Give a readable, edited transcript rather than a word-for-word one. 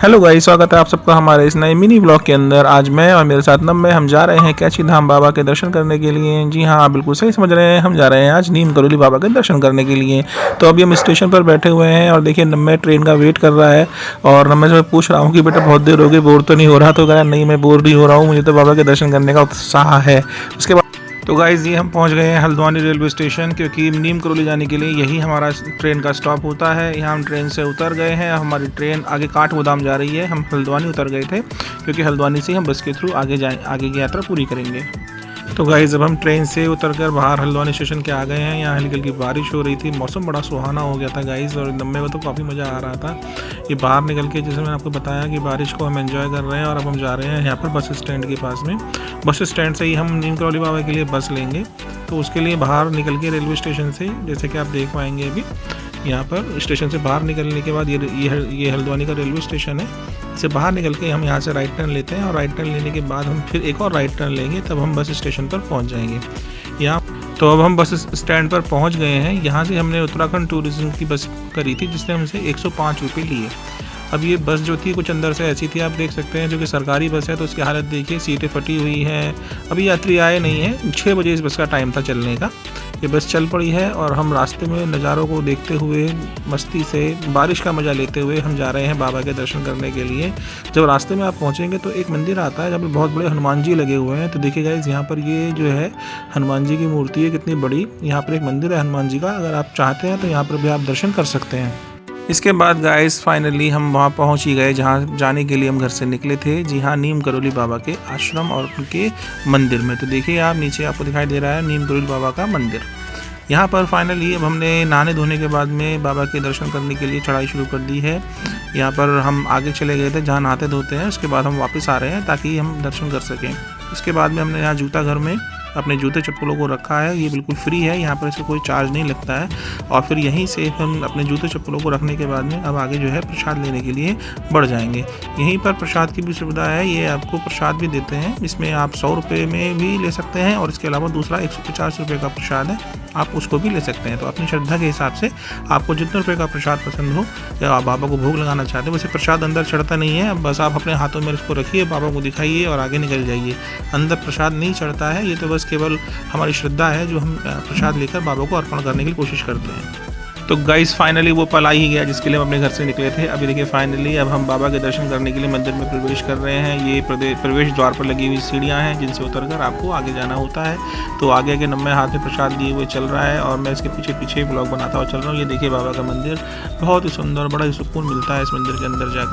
Hello guys, स्वागत है आप सबका हमारे इस नए मिनी व्लॉग के अंदर। आज मैं और मेरे साथ नम्मे हम जा रहे हैं कैची धाम बाबा के दर्शन करने के लिए। जी हाँ, आप बिल्कुल सही समझ रहे हैं, हम जा रहे हैं आज नीम करोली बाबा के दर्शन करने के लिए। तो अभी हम स्टेशन पर बैठे हुए हैं और देखिए नम्मे ट्रेन का वेट कर रहा है। और नम्मे से मैं पूछ रहा हूँ कि बेटा बहुत देर हो गई, बोर तो नहीं हो रहा? तो कह रहा नहीं, मैं बोर नहीं हो रहा हूँ, मुझे तो बाबा के दर्शन करने का उत्साह है। उसके बाद तो गाइज़ ये हम पहुंच गए हैं हल्द्वानी रेलवे स्टेशन, क्योंकि नीम करोली जाने के लिए यही हमारा ट्रेन का स्टॉप होता है। यहाँ हम ट्रेन से उतर गए हैं। हमारी ट्रेन आगे काठगोदाम जा रही है। हम हल्द्वानी उतर गए थे, क्योंकि हल्द्वानी से हम बस के थ्रू आगे की यात्रा पूरी करेंगे। तो गाइज़ अब हम ट्रेन से उतरकर बाहर हल्द्वानी स्टेशन के आ गए हैं। यहाँ हल्की हल्की बारिश हो रही थी, मौसम बड़ा सुहाना हो गया था गाइज़, और नम्मे को तो काफ़ी मज़ा आ रहा था। ये बाहर निकल के, जैसे मैंने आपको बताया कि बारिश को हम एंजॉय कर रहे हैं। और अब हम जा रहे हैं यहाँ पर बस स्टैंड के पास में। बस स्टैंड से ही हम नीम करोली बाबा के लिए बस लेंगे। तो उसके लिए बाहर निकल के रेलवे स्टेशन से, जैसे कि आप देख पाएंगे अभी यहाँ पर स्टेशन से बाहर निकलने के बाद ये हल्द्वानी का रेलवे स्टेशन है। इससे बाहर निकल के हम यहाँ से राइट टर्न लेते हैं, और राइट टर्न लेने के बाद हम फिर एक और राइट टर्न लेंगे, तब हम बस स्टेशन पर पहुँच जाएंगे। यहाँ तो अब हम बस स्टैंड पर पहुँच गए हैं। यहाँ से हमने उत्तराखंड टूरिज्म की बस करी थी, जिसने हमसे 105 रुपये लिए। अब ये बस जो थी कुछ अंदर से ऐसी थी, आप देख सकते हैं, जो कि सरकारी बस है, तो उसकी हालत देखिए, सीटें फटी हुई हैं। अभी यात्री आए नहीं हैं। 6 बजे इस बस का टाइम था चलने का। ये बस चल पड़ी है और हम रास्ते में नज़ारों को देखते हुए, मस्ती से, बारिश का मज़ा लेते हुए हम जा रहे हैं बाबा के दर्शन करने के लिए। जब रास्ते में आप पहुंचेंगे तो एक मंदिर आता है जहाँ पर बहुत बड़े हनुमान जी लगे हुए हैं। तो देखिए गाइस, यहाँ पर ये जो है हनुमान जी की मूर्ति है, कितनी बड़ी। यहाँ पर एक मंदिर है हनुमान जी का, अगर आप चाहते हैं तो यहाँ पर भी आप दर्शन कर सकते हैं। इसके बाद गाइस फाइनली हम वहाँ पहुँच ही गए जहाँ जाने के लिए हम घर से निकले थे। जी हाँ, नीम करोली बाबा के आश्रम और उनके मंदिर में। तो देखिए आप नीचे, आपको दिखाई दे रहा है नीम करोली बाबा का मंदिर। यहाँ पर फाइनली अब हमने नहाने धोने के बाद में बाबा के दर्शन करने के लिए चढ़ाई शुरू कर दी है। यहाँ पर हम आगे चले गए थे जहाँ नहाते धोते हैं, उसके बाद हम वापस आ रहे हैं ताकि हम दर्शन कर सकें। इसके बाद में हमने यहाँ जूता घर में अपने जूते चप्पलों को रखा है। ये बिल्कुल फ्री है, यहाँ पर इसका कोई चार्ज नहीं लगता है। और फिर यहीं से हम अपने जूते चप्पलों को रखने के बाद में अब आगे जो है प्रसाद लेने के लिए बढ़ जाएंगे। यहीं पर प्रसाद की भी सुविधा है, ये आपको प्रसाद भी देते हैं। इसमें आप 100 रुपये में भी ले सकते हैं, और इसके अलावा दूसरा 150 रुपये का प्रसाद है, आप उसको भी ले सकते हैं। तो अपनी श्रद्धा के हिसाब से आपको जितने रुपये का प्रसाद पसंद हो, या आप बाबा को भोग लगाना चाहते हो। वैसे प्रसाद अंदर चढ़ता नहीं है, बस आप अपने हाथों में इसको रखिए, बाबा को दिखाइए और आगे निकल जाइए। अंदर प्रसाद नहीं चढ़ता है, ये तो बस केवल हमारी श्रद्धा है, जो हम प्रसाद लेकर बाबा को अर्पण करने की कोशिश करते हैं। तो गाइस फाइनली वो पल आ ही गया जिसके लिए हम अपने घर से निकले थे। अभी देखिए फाइनली अब हम बाबा के दर्शन करने के लिए मंदिर में प्रवेश कर रहे हैं। ये प्रवेश द्वार पर लगी हुई सीढ़ियाँ हैं, जिनसे उतरकर आपको आगे जाना होता है। तो आगे के नम्मे हाथ में प्रसाद लिए हुए चल रहा है, और मैं इसके पीछे पीछे ब्लॉग बनाता हुआ चल रहा हूँ। ये देखिए बाबा का मंदिर बहुत ही सुंदर, बड़ा ही सुकून मिलता है इस मंदिर के अंदर जाकर।